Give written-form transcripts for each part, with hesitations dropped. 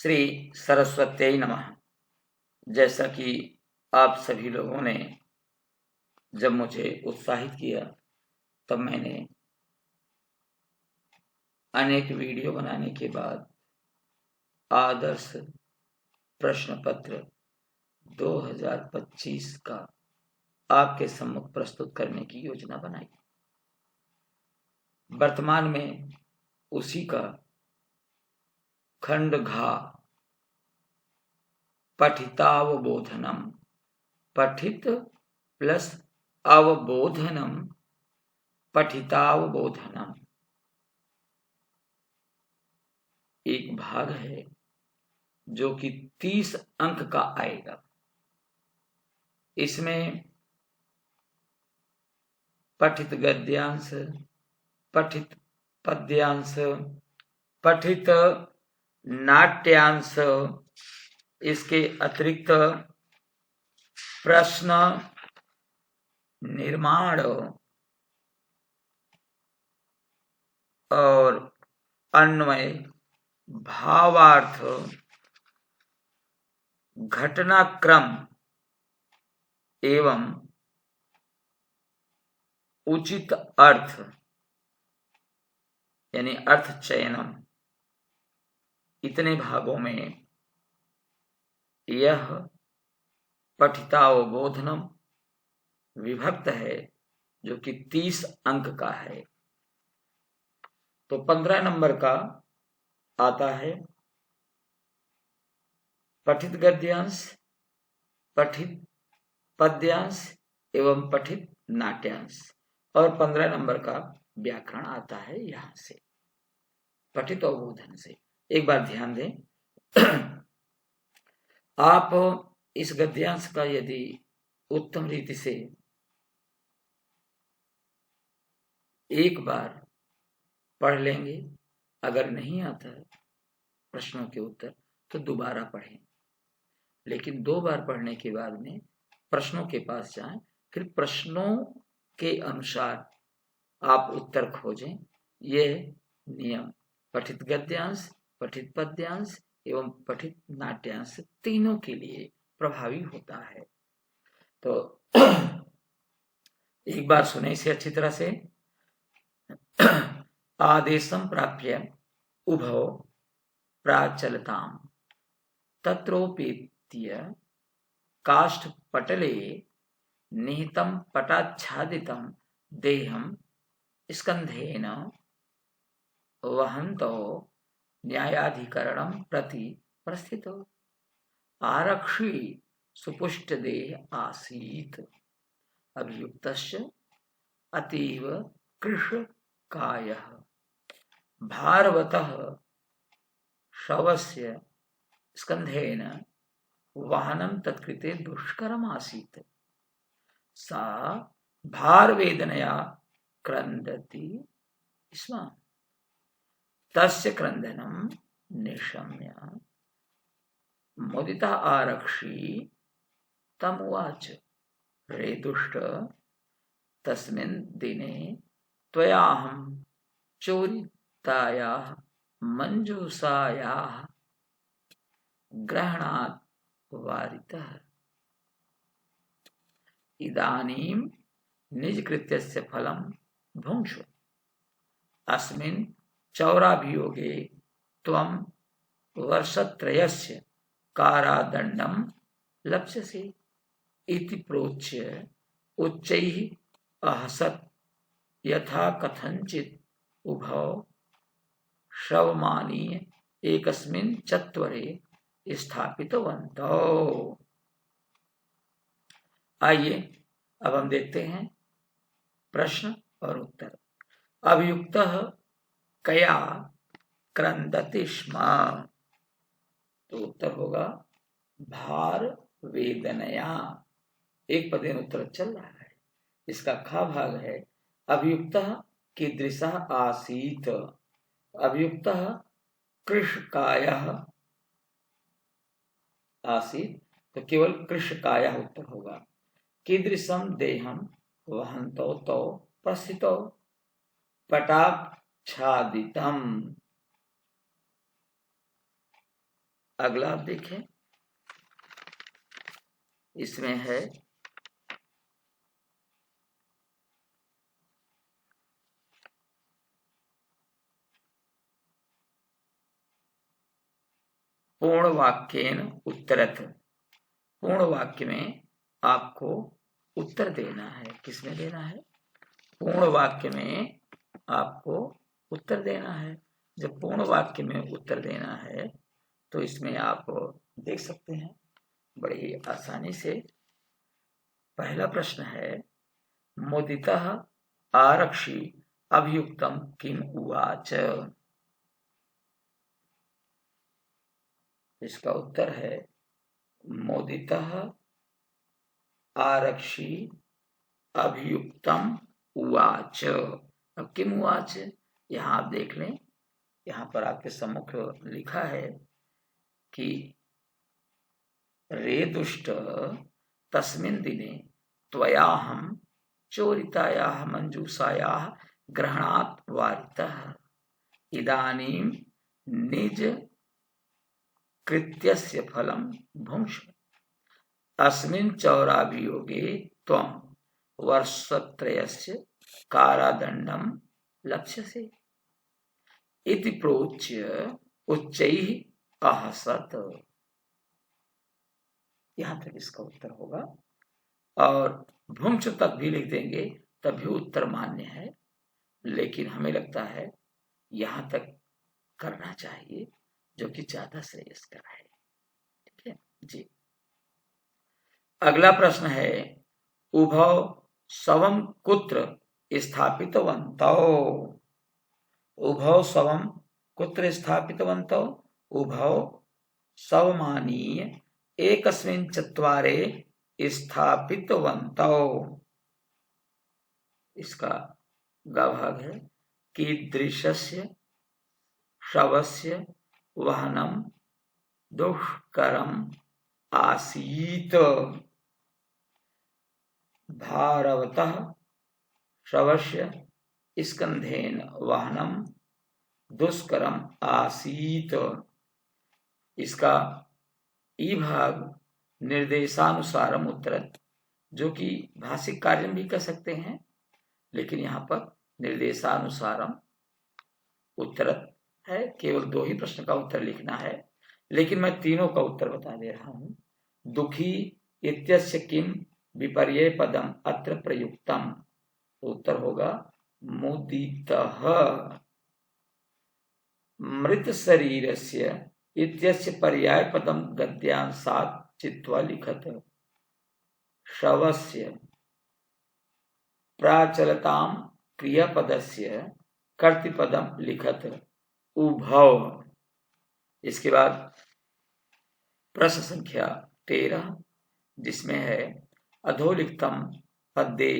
श्री सरस्वत्यै नमः। जैसा कि आप सभी लोगों ने जब मुझे उत्साहित किया तब मैंने अनेक वीडियो बनाने के बाद आदर्श प्रश्न पत्र 2025 का आपके सम्मुख प्रस्तुत करने की योजना बनाई। वर्तमान में उसी का खंड घा पठितावबोधनम, पठित प्लस अवबोधनम, पठितावबोधनम एक भाग है जो कि 30 अंक का आएगा। इसमें पठित गद्यांश, पठित पद्यांश, पठित नाट्यांश, इसके अतिरिक्त प्रश्न निर्माण और अन्वय, भावार्थ, घटनाक्रम एवं उचित अर्थ यानी अर्थ चयनम, इतने भागों में यह पठितावबोधनम विभक्त है, जो कि 30 अंक का है। तो 15 नंबर का आता है पठित गद्यांश, पठित पद्यांश एवं पठित नाट्यांश, और 15 नंबर का व्याकरण आता है यहां से पठित अवबोधन से। एक बार ध्यान दें, आप इस गद्यांश का यदि उत्तम रीति से एक बार पढ़ लेंगे, अगर नहीं आता है प्रश्नों के उत्तर तो दोबारा पढ़ें, लेकिन 2 बार पढ़ने के बाद में प्रश्नों के पास जाएं, फिर प्रश्नों के अनुसार आप उत्तर खोजें। यह नियम पठित गद्यांश, पठित पद्यांश एवं पठित नाट्यांश तीनों के लिए प्रभावी होता है। तो एक बार सुने इसे अच्छी तरह से। आदेशं प्राप्य उभौ प्राचलताम तत्रोपेत्य काष्ठपटले निहितं पटाच्छादितं देहं स्कन्धेन वहन्तो न्यायाधिकरणं प्रति प्रस्थितो। आरक्षी सुपुष्टदेह आसीत्, अभियुक्तस्य अतीव कृशकायः, भारवतः शवस्य स्कन्धेन वाहनं तत्कृते दुष्करमासीत्। सा भारवेदनया क्रन्दति स्म। तस्य क्रन्दनं निशम्य मुदितः आरक्षी तमुवाच, रे दुष्ट, तस्मिन् दिने त्वयाहं चोरितायाः मञ्जूषायाः ग्रहणात् वारितः। इदानीं निजकृत्यस्य फलं भुङ्क्ष्व। अस्मिन् चौराभियोगे त्वं वर्षत्रयस्य कारादण्डं लप्स्यसि इति प्रोच्य उच्चैः अहसत्। यथा कथञ्चित् उभौ शवमानीय एकस्मिन् चत्वरे स्थापितवन्तौ। आइए अब हम देखते हैं प्रश्न और उत्तर। अभियुक्तः कया क्रन्दति स्म, तो उत्तर होगा भार वेदनया। एक पदेन उत्तर चल रहा है। इसका खा भाग है अभियुक्तः कीदृशः आसीत्। अभियुक्तः कृशकायः आसीत्, तो केवल कृशकायः उत्तर होगा। कीदृशं देहं वहन्तौ तौ प्रस्थितौ पटाच्छादितम्। अगला आप देखें, इसमें है पूर्ण वाक्येन उत्तरत। पूर्ण वाक्य में आपको उत्तर देना है। किसमें देना है? पूर्ण वाक्य में आपको उत्तर देना है। जब पूर्ण वाक्य में उत्तर देना है तो इसमें आप देख सकते हैं बड़ी आसानी से। पहला प्रश्न है, मुदितः आरक्षी अभियुक्तम किम उवाच। इसका उत्तर है मुदितः आरक्षी अभियुक्तम उवाच। अब किम उवाच, यहां आप देख लें, यहां पर आपके सम्मुख लिखा है कि रे दुष्ट तस्मिन् दिने त्वयाहं चोरितायाः मंजूषायाः ग्रहणात् वारितः इदानीं निज कृत्यस्य फलं भुंक्ष अस्मिन् चौराभियोगे त्वं वर्षत्रयस्य कारादण्डं लक्ष्यसे इति प्रोच्य उच्चैः अहसत। यहां तक इसका उत्तर होगा। और भुंक्ष तक भी लिख देंगे तब भी उत्तर मान्य है, लेकिन हमें लगता है यहां तक करना चाहिए, जो कि ज्यादा श्रेयस्कर है। ठीक है जी। अगला प्रश्न है, उभौ शवम कुत्र स्थापितवन्तौ। उभौ शवम कुत्र स्थापितवन्तौ। उभौ शवमानीय एकस्मिन् चत्वारे स्थापितवन्तौ। इसका ग भाग है, कीदृशस्य शवस्य वहनं दुष्करम् आसीत्। भारवतः शवस्य स्कन्धेन वहनं दुष्करम् आसीत्। इसका ई भाग निर्देशानुसारम उत्तरत, जो कि भाषिक कार्य भी कर सकते हैं, लेकिन यहाँ पर निर्देशानुसारम उत्तरत है। केवल 2 ही प्रश्न का उत्तर लिखना है, लेकिन मैं तीनों का उत्तर बता दे रहा हूं। दुखी इत्यस्य किम विपर्यय पदम अत्र प्रयुक्तम। उत्तर होगा मुदितः। मृत शरीरस्य इत्यस्य पर्याय पदम गद्यांशात् चित्वा लिखत। शवस्य प्राचलताम क्रियापदस्य कर्तृपदम लिखत उभौ। इसके बाद प्रश्न संख्या 13, जिसमें है अधोलिखितम पद्ये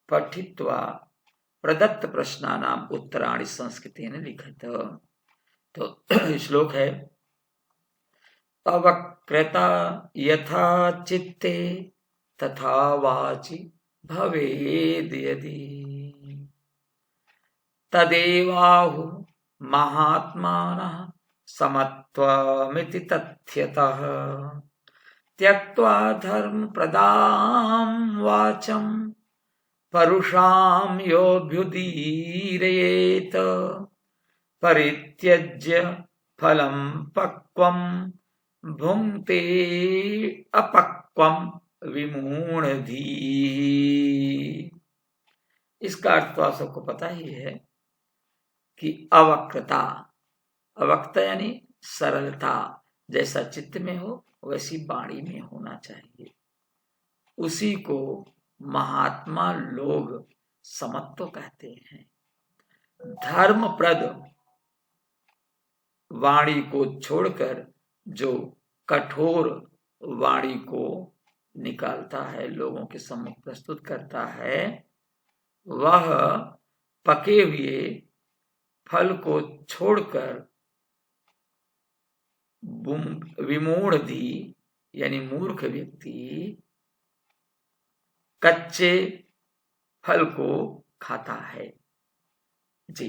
पठित्वा प्रदत्त प्रश्नानाम उत्तराणि संस्कृतेन लिखत। तो श्लोक है, अवक्रता यथा चित्ते तथा वाचि भवेद् यदि तदेवाहु महात्मानः समत्वमिति तथ्यतः त्यक्त्वा धर्मप्रदां वाचं परुषां योऽभ्युदीरयेत परित्यज्य फलं पक्वं भुङ्क्ते अपक्वं विमूढ़धीः। इसका अर्थ तो आप सबको पता ही है कि अवक्रता, अवक्ता यानी सरलता, जैसा चित्त में हो वैसी वाणी में होना चाहिए, उसी को महात्मा लोग समत्व कहते हैं। धर्मप्रद वाणी को छोड़कर जो कठोर वाणी को निकालता है, लोगों के सम्मुख प्रस्तुत करता है, वह पके हुए फल को छोड़कर विमूढ़धि यानी मूर्ख व्यक्ति कच्चे फल को खाता है। जी,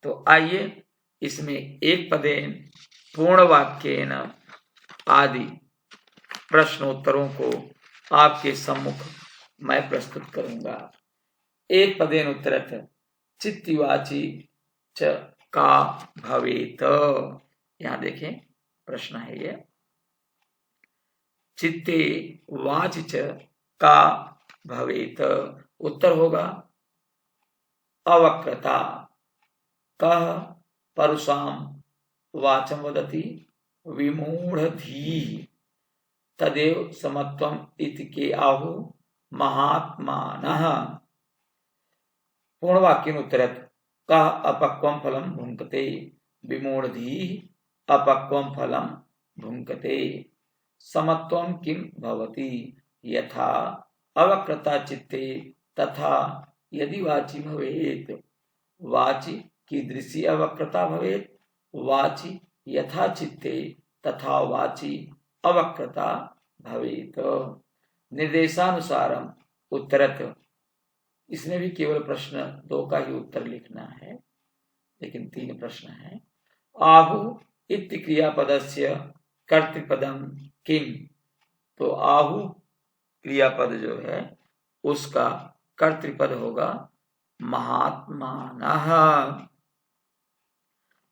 तो आइए इसमें एक पदेन पूर्ण वाक्येन आदि प्रश्नोत्तरों को आपके सम्मुख मैं प्रस्तुत करूंगा। एक पदेन उत्तरत चित्तिवाची च का भवेत। यहां देखें प्रश्न है ये, चित्ते वाच च का भवेत। उत्तर होगा अवक्रता। कह परुषाम वाचम वदति विमूढ़धीः तदेव समत्वम इति के आहु महात्मानः। पूर्ण वाक्येन उत्तरत कः अपक्वम फलम भुंक्ते विमूढ़धीः अपक्वम फलम भुंक्ते समत्वम किम भवति यथा अवक्रता चित्ते तथा यदि वाची भवेत्। वाची कीदृशी अवक्रता भवेत्? वाची यथा चित्ते तथा वाची अवक्रता भवेत्। निर्देशानुसारम उत्तरत। इसमें भी केवल प्रश्न 2 का ही उत्तर लिखना है, लेकिन 3 प्रश्न है। आहु इति क्रियापदस्य कर्तृपदम किम? तो आहु क्रियापद जो है उसका कर्तृपद होगा महात्मानः।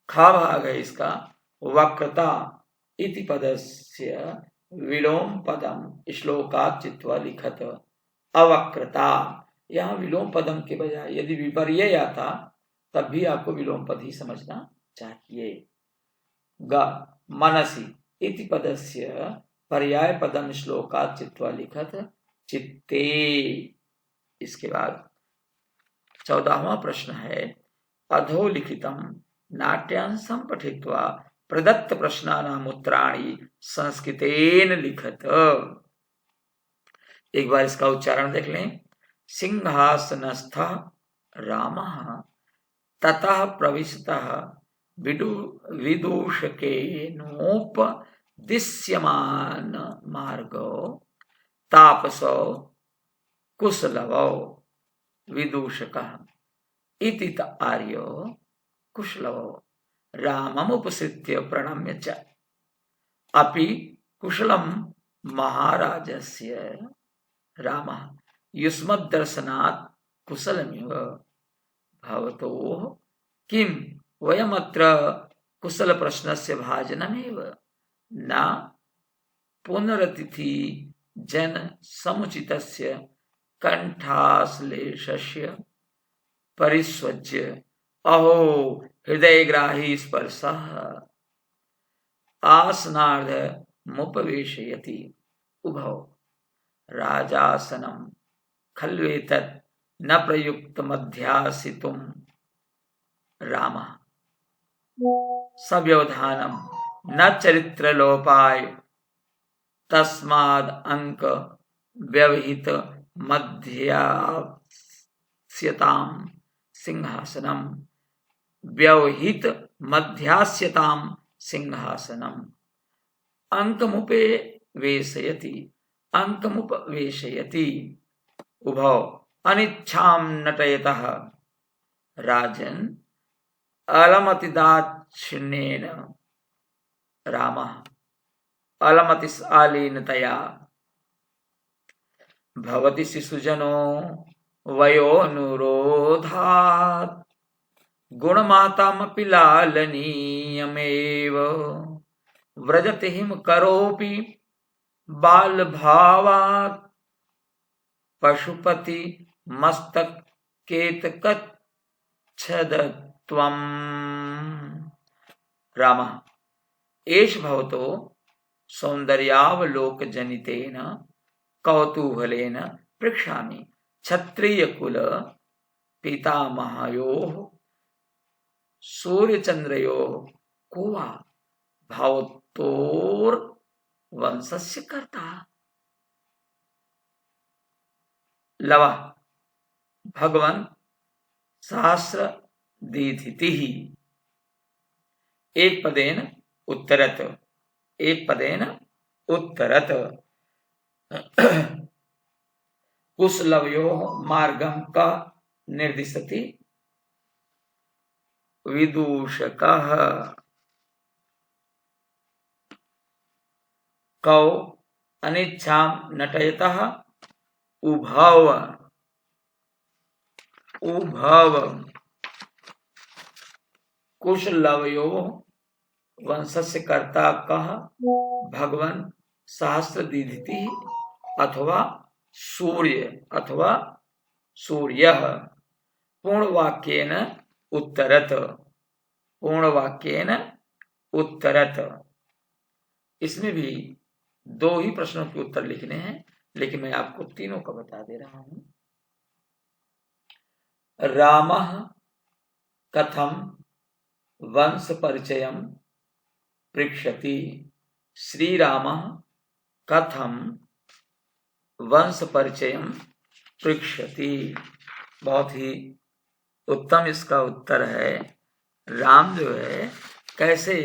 खा भाग है इसका वक्रता इति पदस्य विलोम पदम श्लोकात् चित्वा लिखत अवक्रता। यहाँ विलोम पदम के बजाय यदि विपर्यय आता तब भी आपको विलोम पद ही समझना चाहिए। ग मनसि इति पदस्य पर्याय पदम श्लोकात् चित्वा लिखत चित्ते। इसके बाद 14वां प्रश्न है अधोलिखितम नाट्यांशं पठित्वा प्रदत्त प्रश्नानाम् उत्तराणि संस्कृतेन लिखत। एक बार इसका उच्चारण देख लें। सिंहासनस्थः रामः ततः प्रविशतः विदूषकेनोपदिश्यमान मार्गो तापसो कुशलवो विदूषकः इति आर्यो कुशलवो राममुपसृत्य प्रणम्य च अपि कुशलं महाराजस्य रामः युष्मद्दर्शनात् कुशलमिव भवतोः किं वयमत्र कुशल प्रश्नस्य भाजनमेव न पुनरतिथि जन समुचितस्य कंठाश्लेषस्य परिस्वज्य अहो हृदयग्राही स्पर्शः आसनार्ध मुपवेशयति उभौ राजासनं खल्वेतत् न प्रयुक्त मध्यासितुं रामः सव्यवधानम न चरित्रलोपाय तस्माद् अंक व्यवहित मध्यास्यतां सिंहासनम व्यवहित मध्यास्यतां सिंहासनम अंकमुपवेशयति उभौ अनिच्छां नटयतः राजन् अलमतिदाक्षिण्येन रामः अलमतिशालीनतया भवति शिशुजनो वयोनुरोधात् गुणमातामपि लालनीयमेव व्रजति हिम करोपि बालभावात् पशुपति मस्तक केतकच्छदत्वम् रामः एष भवतो सौन्दर्यावलोकजनितेन कौतूहलेन पृच्छामि क्षत्रियकुल पितामहयोः सूर्यचन्द्रयोः को वा भवतोर्वंशस्य कर्ता। लवः भगवन् सहस्रदीधितिः एक पदेन उत्तरत कुशलवयोः मार्गं कः निर्दिशति विदूषकः कौ अनिच्छाम नटयतः उभव कुशलवयो वंशस्य कर्ता कः भगवान सहस्रदीधिति अथवा सूर्यः पूर्णवाक्येन उत्तरत। इसमें भी 2 ही प्रश्नों के उत्तर लिखने हैं, लेकिन मैं आपको तीनों का बता दे रहा हूं। रामः कथम वंश परिचयम पृच्छति। श्री रामः कथम वंश परिचयम पृच्छति। बहुत ही उत्तम इसका उत्तर है। राम जो है कैसे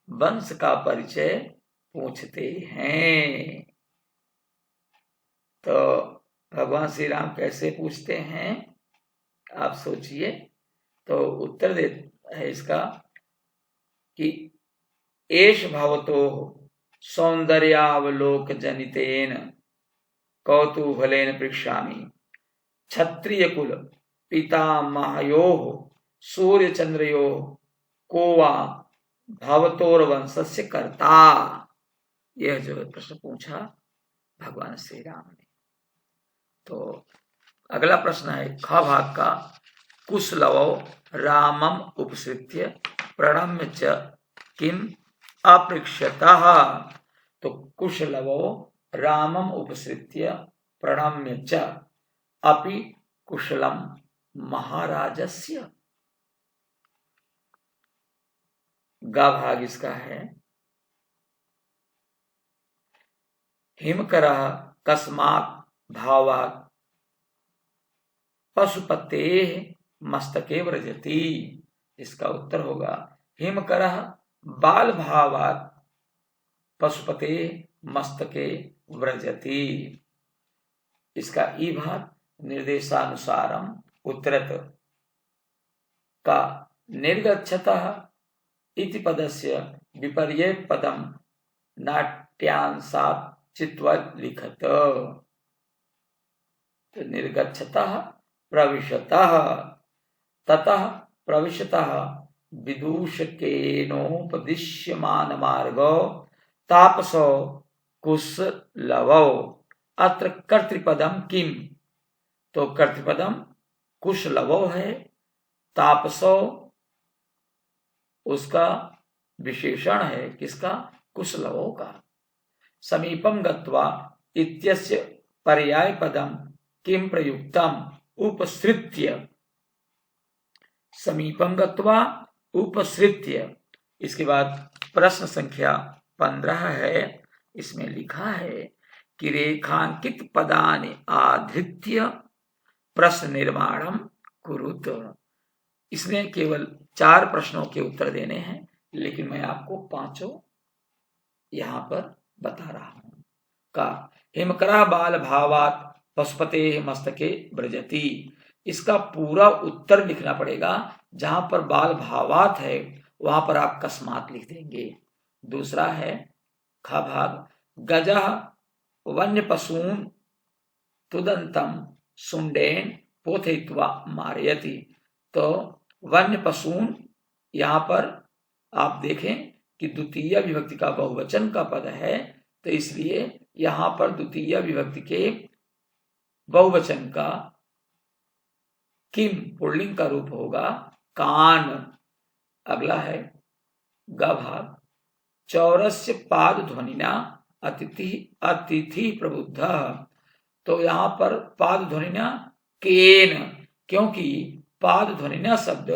वंश का परिचय पूछते हैं। तो भगवान श्री राम कैसे पूछते हैं आप सोचिए। तो उत्तर दे है इसका कि एष भवतो सौंदर्यावलोक जनितेन कौतूहलेन पृच्छामि क्षत्रिय कुल पितामहयोः सूर्यचंद्रयोः को वा भवतोर्वंशस्य कर्ता। यह जो प्रश्न पूछा भगवान श्री राम ने। तो अगला प्रश्न है ख भाग का। कुशलवो रामम उपसृत्य प्रणम्य च किम अपृच्छतः। तो कुशलवो रामम उपसृत्य प्रणम्य च अपि कुशलम महाराजस्य। गा भाग इसका है। हिमकरः कस्मात् भावात् पशुपतेः मस्तके व्रजति। इसका उत्तर होगा हिमकरः बाल भावात् पशुपतेः मस्तके व्रजति। इसका ई भाग निर्देशानुसारम उत्तरत का निर्गच्छतः इति पदस्य विपर्ये पदम नाट्यांशात् चित्वा लिखत। तो निर्गच्छतः प्रविशतः ततः प्रविशतः विदूषकेनोपदिश्यमान मार्गो तापसो कुशलवो। अत्र कर्तृपदम किम। तो कर्तृपदम कुशलवो है, तापसो उसका विशेषण है। किसका? कुशलवो का। समीपम गत्वा इत्यस्य पर्याय पदम किम प्रयुक्तम उपसृत्य। समीपम गत्वा उपसृत्य। इसके बाद प्रश्न संख्या 15 है। इसमें लिखा है कि रेखांकित पदानि आधृत्य प्रश्न निर्माणम कुरुत। इसमें केवल 4 प्रश्नों के उत्तर देने हैं, लेकिन मैं आपको 5 यहां पर बता रहा हूं। का हिमकरा बाल भावात पशुपते मस्तके ब्रजति। इसका पूरा उत्तर लिखना पड़ेगा। जहां पर बाल भावात है वहां पर आप कस्मात लिख देंगे। दूसरा है ख भाग गजः वन्य पशून तुदंतम सुंडेन पोथयित्वा मारयति। तो वन्य पशून यहां पर आप देखें कि द्वितीय विभक्ति का बहुवचन का पद है, तो इसलिए यहां पर द्वितीय विभक्ति के बहुवचन का किम पुल्लिंग का रूप होगा कान। अगला है ग भाग चौरस्य पाद ध्वनिना अतिथि प्रबुद्ध। तो यहां पर पाद ध्वनिना केन, क्योंकि पाद ध्वनिना शब्द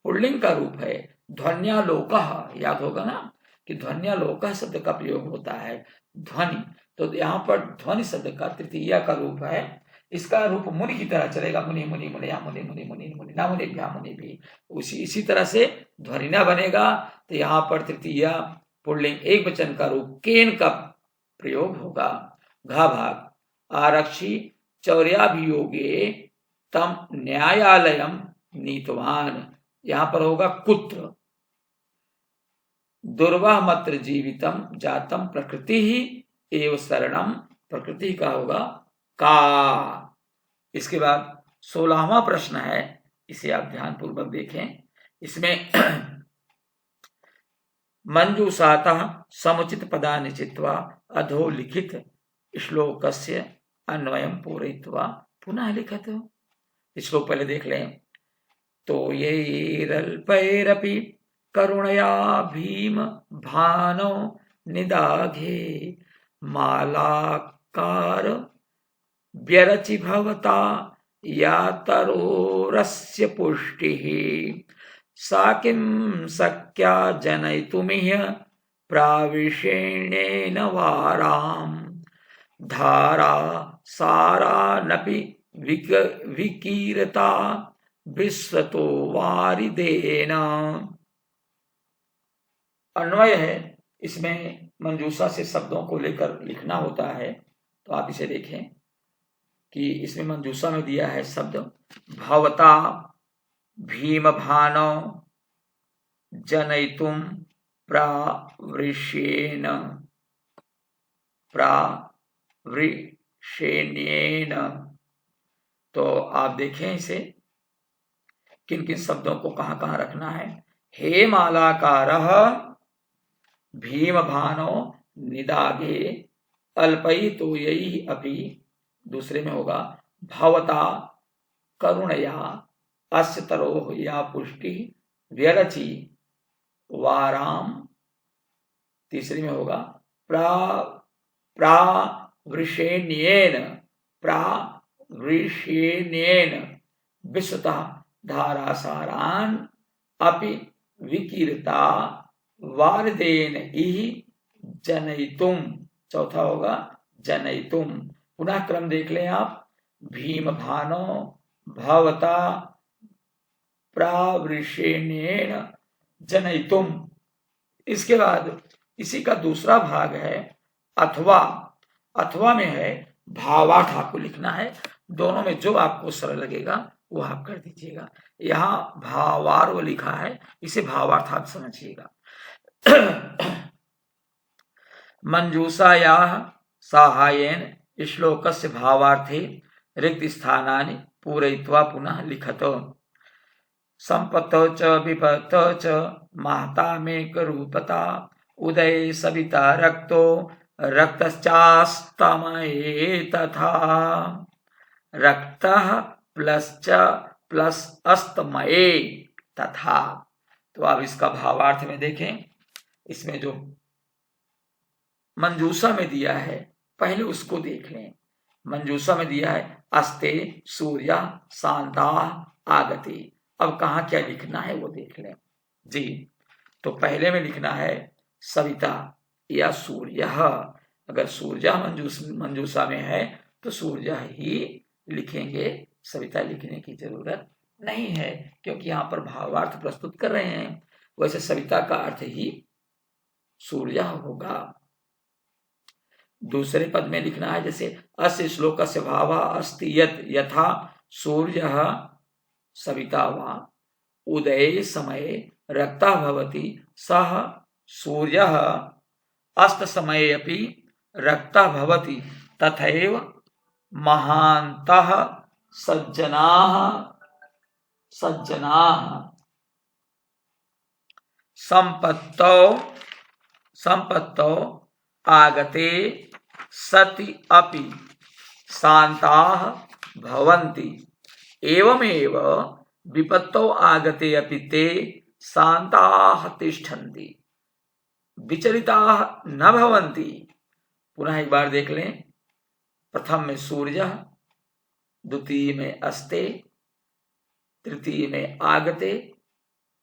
पुल्लिंग का रूप है। ध्वन्यालोकः, याद होगा ना कि ध्वन्यालोकः शब्द का प्रयोग होता है ध्वनि। तो यहाँ पर ध्वनि शब्द का तृतीया का रूप है। इसका रूप मुनि की तरह चलेगा। मुनि मुनि मुनिया मुनि मुनि मुनि मुनि ना मुनि भ्या मुनि भी। इसी तरह से ध्वनिना बनेगा। तो यहाँ पर तृतीया पुल्लिंग एक वचन का रूप केन का प्रयोग होगा। घा भाग आरक्षी चौर्याभियोगे तम न्यायालयम नीतवान। यहां पर होगा कुत्र। दुर्वाह मत्र जीवितम जातम प्रकृति ही एव शरणम, प्रकृति का होगा का। इसके बाद 16वां प्रश्न है, इसे आप ध्यानपूर्वक देखें। इसमें मंजूषातः समुचित पदानि चित्वा अधोलिखित श्लोकस्य अन्वयं पूरयित्वा पुनः लिखत। श्लोक पहले देख लें। तो यैरल्पैरपि करुणया भीम भानो निदाघे मालाकार व्यरचि भवता यातरोरस्य पुष्टिः सा किं शक्या जनयितुमिह प्राविशेण्येन वाराम् धारा सारानपि विकीर्ता विश्वतो वारिदेन। अन्वय है, इसमें मंजूषा से शब्दों को लेकर लिखना होता है। तो आप इसे देखें कि इसमें मंजूषा में दिया है शब्द भवता भीम भानो जनयितुम प्रावृषेण प्रावृषेण्येन। तो आप देखें इसे किन किन शब्दों को कहाँ कहाँ रखना है। हे मालाकारः भीम भानो निदाघे अल्पई तो यही अपि, दूसरे में होगा भवता करुणया अस्य तरोः या पुष्टि व्यरचि वाराम, तीसरी में होगा प्रावृषेण्येन विश्वतः धारासारान् अपि विकीर्ता वारिदेन इहि जनयितुम, चौथा होगा जनयितुम। पुनः क्रम देख लें आप। भीम भानो भवता प्रावृषेण्येन जनयितुम। इसके बाद इसी का दूसरा भाग है अथवा। अथवा में है भावार्थ आपको लिखना है। दोनों में जो आपको सरल लगेगा वो आप कर दीजिएगा। यहाँ भावार्थ लिखा है, इसे भावार्थ आप समझिएगा। मंजूषायाः साहाय्येन श्लोकस्य भावार्थे रिक्त स्थानानि पूरयित्वा पुनः लिखत। संपत्तौ च विपत्तौ च महतामेकरूपता उदये सविता रक्तो रक्तश्चास्तमये तथा रक्तः प्लस अस्तमये तथा। तो आप इसका भावार्थ में देखें। इसमें जो मंजूषा में दिया है पहले उसको देख लें। मंजूषा में दिया है अस्ते सूर्य शांता आगति। अब कहाँ क्या लिखना है वो देख लें जी। तो पहले में लिखना है सविता या सूर्य। अगर सूर्य मंजूषा में है तो सूर्य ही लिखेंगे, सविता लिखने की जरूरत नहीं है, क्योंकि यहाँ पर भावार्थ प्रस्तुत कर रहे हैं। वैसे सविता का अर्थ ही सूर्य होगा। दूसरे पद में लिखना है जैसे अस्य श्लोकस्य भावः अस्ति यत् यथा सूर्यः सविता वा उदये समये रक्तः भवति सः सूर्यः अस्त समये अपि रक्तः भवति तथैव महान्तः सज्जनाः संपत्तौ आगते सति अपि शान्ताः भवन्ति एवमेव विपत्तौ आगते अपि ते शान्ताः तिष्ठन्ति विचलिताः न भवन्ति। पुनः एक बार देख लें। प्रथम में सूर्य, द्वितीय में अस्ते, तृतीय में आगते,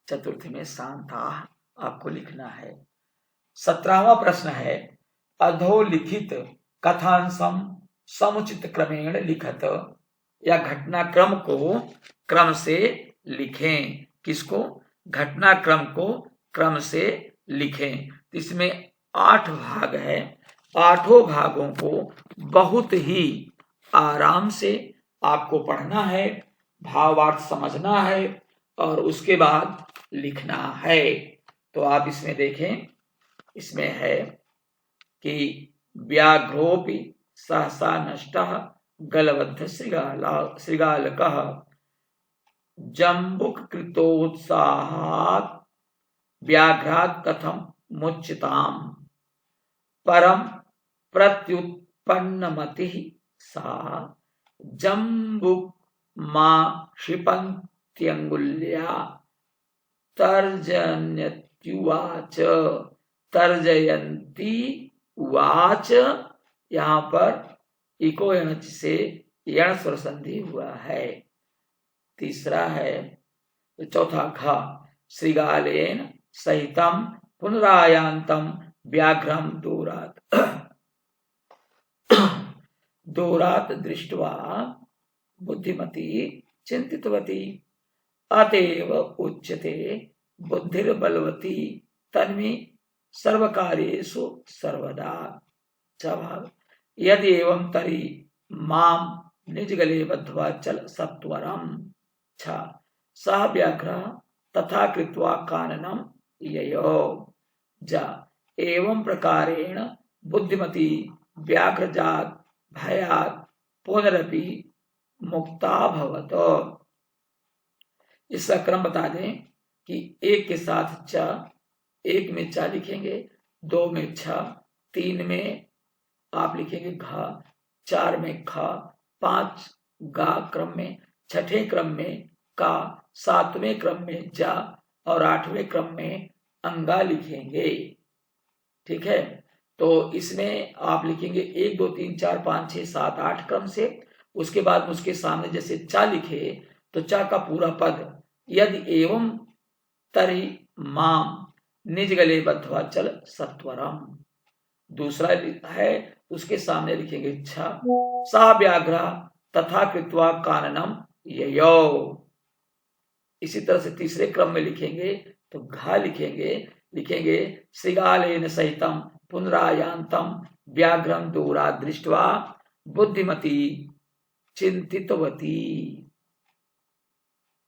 चतुर्थ में शांताः आपको लिखना है। 17वां प्रश्न है अधोलिखित कथांशम समुचित क्रमेण लिखत, या घटनाक्रम को क्रम से लिखें। किसको? घटनाक्रम को क्रम से लिखें। इसमें 8 भाग है। 8 भागों को बहुत ही आराम से आपको पढ़ना है, भावार्थ समझना है और उसके बाद लिखना है। तो आप इसमें देखें, इसमें है कि व्याघ्रोऽपि सहसा नष्टः गलबद्ध श्रृगालकः जम्बुककृतोत्साहात् व्याघ्रात् कथं मुच्यताम् परम प्रत्युत्पन्नमतिः सा जम्बुक्मा क्षिपन्त्यङ्गुल्या तर्जयन्त्युवाच। तर्जयन्ती उवाच, यहाँ पर इको यण से यण स्वर संधि हुआ है। तीसरा है चौथा घ श्रृगालेन सहितम पुनरायांतम व्याघ्रम दूरात् दृष्ट्वा बुद्धिमती चिंतितवती अतएव उच्यते बुद्धिर्बलवती तन्मे सर्वकार्येषु सर्वदा। यदि एवं तरी माम निजगले बद्ध्वा चल सत्वरम। सह व्याघ्र तथा कृत्वा काननम ययो जा एवं प्रकारेण बुद्धिमती व्याघ्रजात भयात पुनरपि मुक्ता भवत। इसका क्रम बता दें कि एक के साथ च, एक में चा लिखेंगे, दो में छ, तीन में आप लिखेंगे घ, चार में ख, पांच गा क्रम में, छठे क्रम में का, सातवें क्रम में जा और आठवें क्रम में अंगा लिखेंगे। ठीक है, तो इसमें आप लिखेंगे 1 2 3 4 5 6 7 8 क्रम से। उसके बाद उसके सामने जैसे चा लिखे तो चा का पूरा पद यदि एवं तरी माम निज गले बद्ध्वा चल सत्वरम। दूसरा है उसके सामने लिखेंगे छ सा व्याघ्र तथा कृत्वा काननम ययो। इसी तरह से तीसरे क्रम में लिखेंगे तो घा लिखेंगे श्रृगालेन सहितम पुनरायांतम व्याघ्रम दूरात् दृष्ट्वा बुद्धिमती चिंतितवती।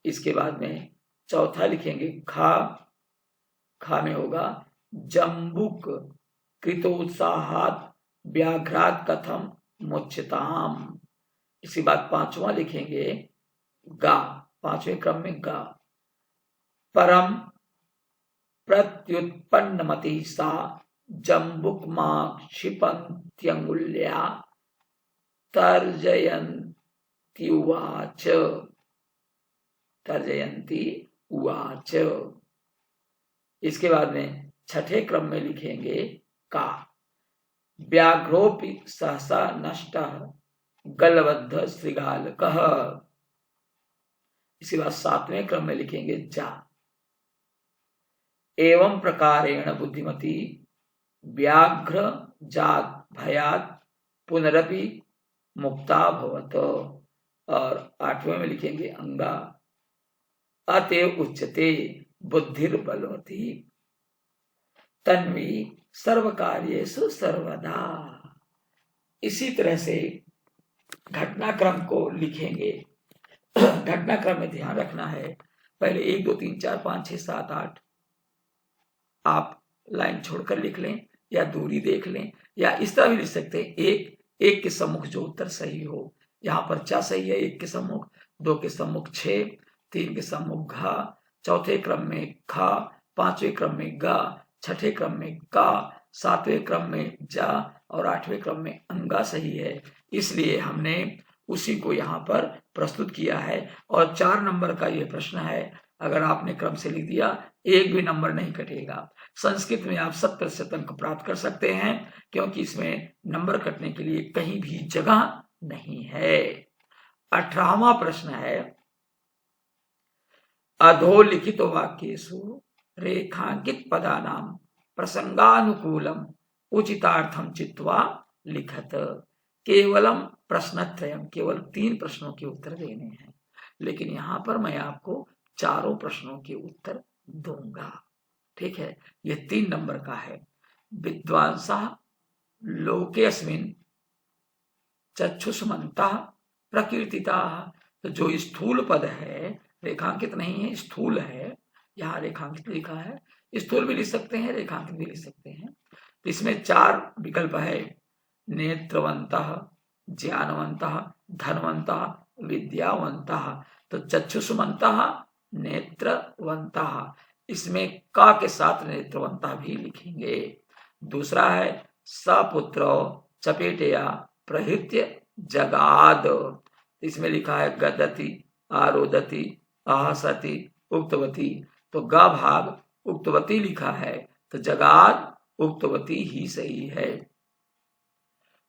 इसके बाद में चौथा लिखेंगे खा में होगा जम्बुक कृतोत्साहात् व्याघ्रात् कथम मुच्यताम्। इसके बाद पांचवा लिखेंगे गा, पांचवें क्रम में गा परम प्रत्युत्पन्नमति सा जम्बुक्मा क्षिपन्त्यङ्गुल्या तर्जयन्ती उवाच। इसके बाद में छठे क्रम में लिखेंगे का व्याघ्रोपि सहसा नष्टः गलबद्ध श्रृगालकः। इसके बाद सातवें क्रम में लिखेंगे जा एवं प्रकारेण बुद्धिमती व्याघ्र जात भयात पुनरपि मुक्ता भवत। और आठवें में लिखेंगे अंगा अतएव उच्यते बुद्धिर्बलवती तन्वी सर्व कार्येषु सर्वदा। इसी तरह से घटनाक्रम को लिखेंगे। घटनाक्रम में ध्यान रखना है, पहले 1 2 3 4 5 6 7 8 आप लाइन छोड़कर लिख लें या दूरी देख लें, या इस तरह भी लिख सकते हैं एक के सम्मुख जो उत्तर सही हो। यहाँ पर चा सही है 1 के सम्मुख, 2 के सम्मुख 6, 3 के सम्मुख घा, चौथे क्रम में खा, पांचवें क्रम में गा, छठे क्रम में का, सातवें क्रम में जा और आठवें क्रम में अंगा सही है। इसलिए हमने उसी को यहाँ पर प्रस्तुत किया है। और 4 नंबर का यह प्रश्न है, अगर आपने क्रम से लिख दिया 1 भी नंबर नहीं कटेगा। संस्कृत में आप 100% अंक प्राप्त कर सकते हैं, क्योंकि इसमें नंबर कटने के लिए कहीं भी जगह नहीं है। 18वां प्रश्न है अधोलिखित वाक्येषु रेखांकित पदानाम प्रसंगानुकूलम उचितार्थम चित्वा लिखत। केवलम प्रश्नत्रयम, केवल 3 प्रश्नों के उत्तर देने हैं, लेकिन यहाँ पर मैं आपको 4 प्रश्नों के उत्तर दूंगा। ठीक है, ये 3 नंबर का है। विद्वांसा लोकेस्मिन् चक्षुष्मन्तः प्रकीर्तिताः। तो जो स्थूल पद है, रेखांकित नहीं है, स्थूल है, यहाँ रेखांकित लिखा है। स्थूल भी लिख सकते हैं, रेखांकित भी लिख सकते हैं। इसमें 4 विकल्प है। नेत्रवन्तः, ज्ञानवन्तः, धनवन्तः, विद्यावन्तः। तो चक्षुष्मन्तः, नेत्रवन्तः, इसमें का के साथ नेत्रवन्तः भी लिखेंगे। दूसरा है सपुत्रो चपेटया प्रहृत्य जगाद, इसमें लिखा है गदति, आरोदति, आहसति, उक्तवती। तो ग भाग उक्तवती लिखा है, तो जगाद उक्तवती ही सही है।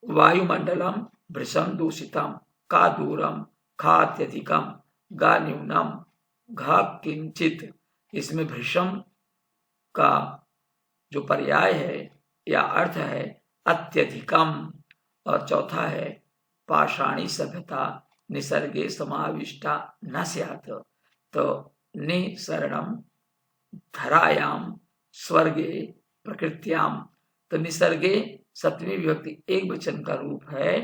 वायुमंडलम भृशम दूषितम, का दूरम, खा अत्यधिकम, गा न्यूनम, घ किंचित, इसमें भृशम का जो पर्याय है या अर्थ है अत्यधिकम, और चौथा है पाषाणी सभ्यता निसर्गे समाविष्टा न स्यात्। तो निसरणम, धरायाम, स्वर्गे, प्रकृत्याम। तो निसर्गे सप्तमी विभक्ति एक वचन का रूप है,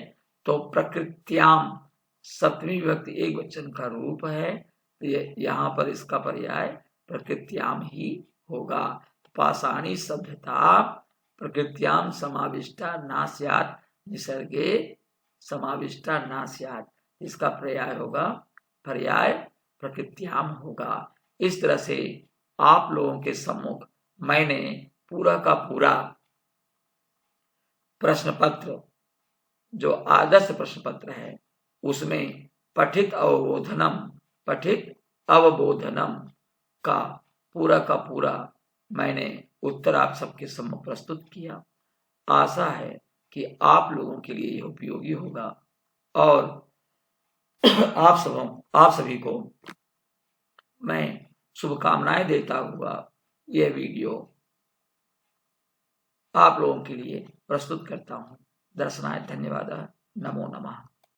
तो प्रकृत्याम सप्तमी विभक्ति एक वचन का रूप है, तो यहाँ पर इसका पर्याय प्रकृत्याम ही होगा। पाषाणी सभ्यता प्रकृत्याम समाविष्टा ना स्यात्, निसर्गे समाविष्टा ना स्यात्, इसका पर्याय होगा, पर्याय प्रकृत्याम होगा। इस तरह से आप लोगों के सम्मुख मैंने पूरा का पूरा प्रश्न पत्र, जो आदर्श प्रश्न पत्र है, उसमें पठित अवबोधनम का पूरा मैंने उत्तर आप सबके सम्मुख प्रस्तुत किया। आशा है कि आप लोगों के लिए यह उपयोगी होगा, और आप सभी को मैं शुभकामनाएं देता हुआ यह वीडियो आप लोगों के लिए प्रस्तुत करता हूं। दर्शनाय धन्यवाद। नमो नमः।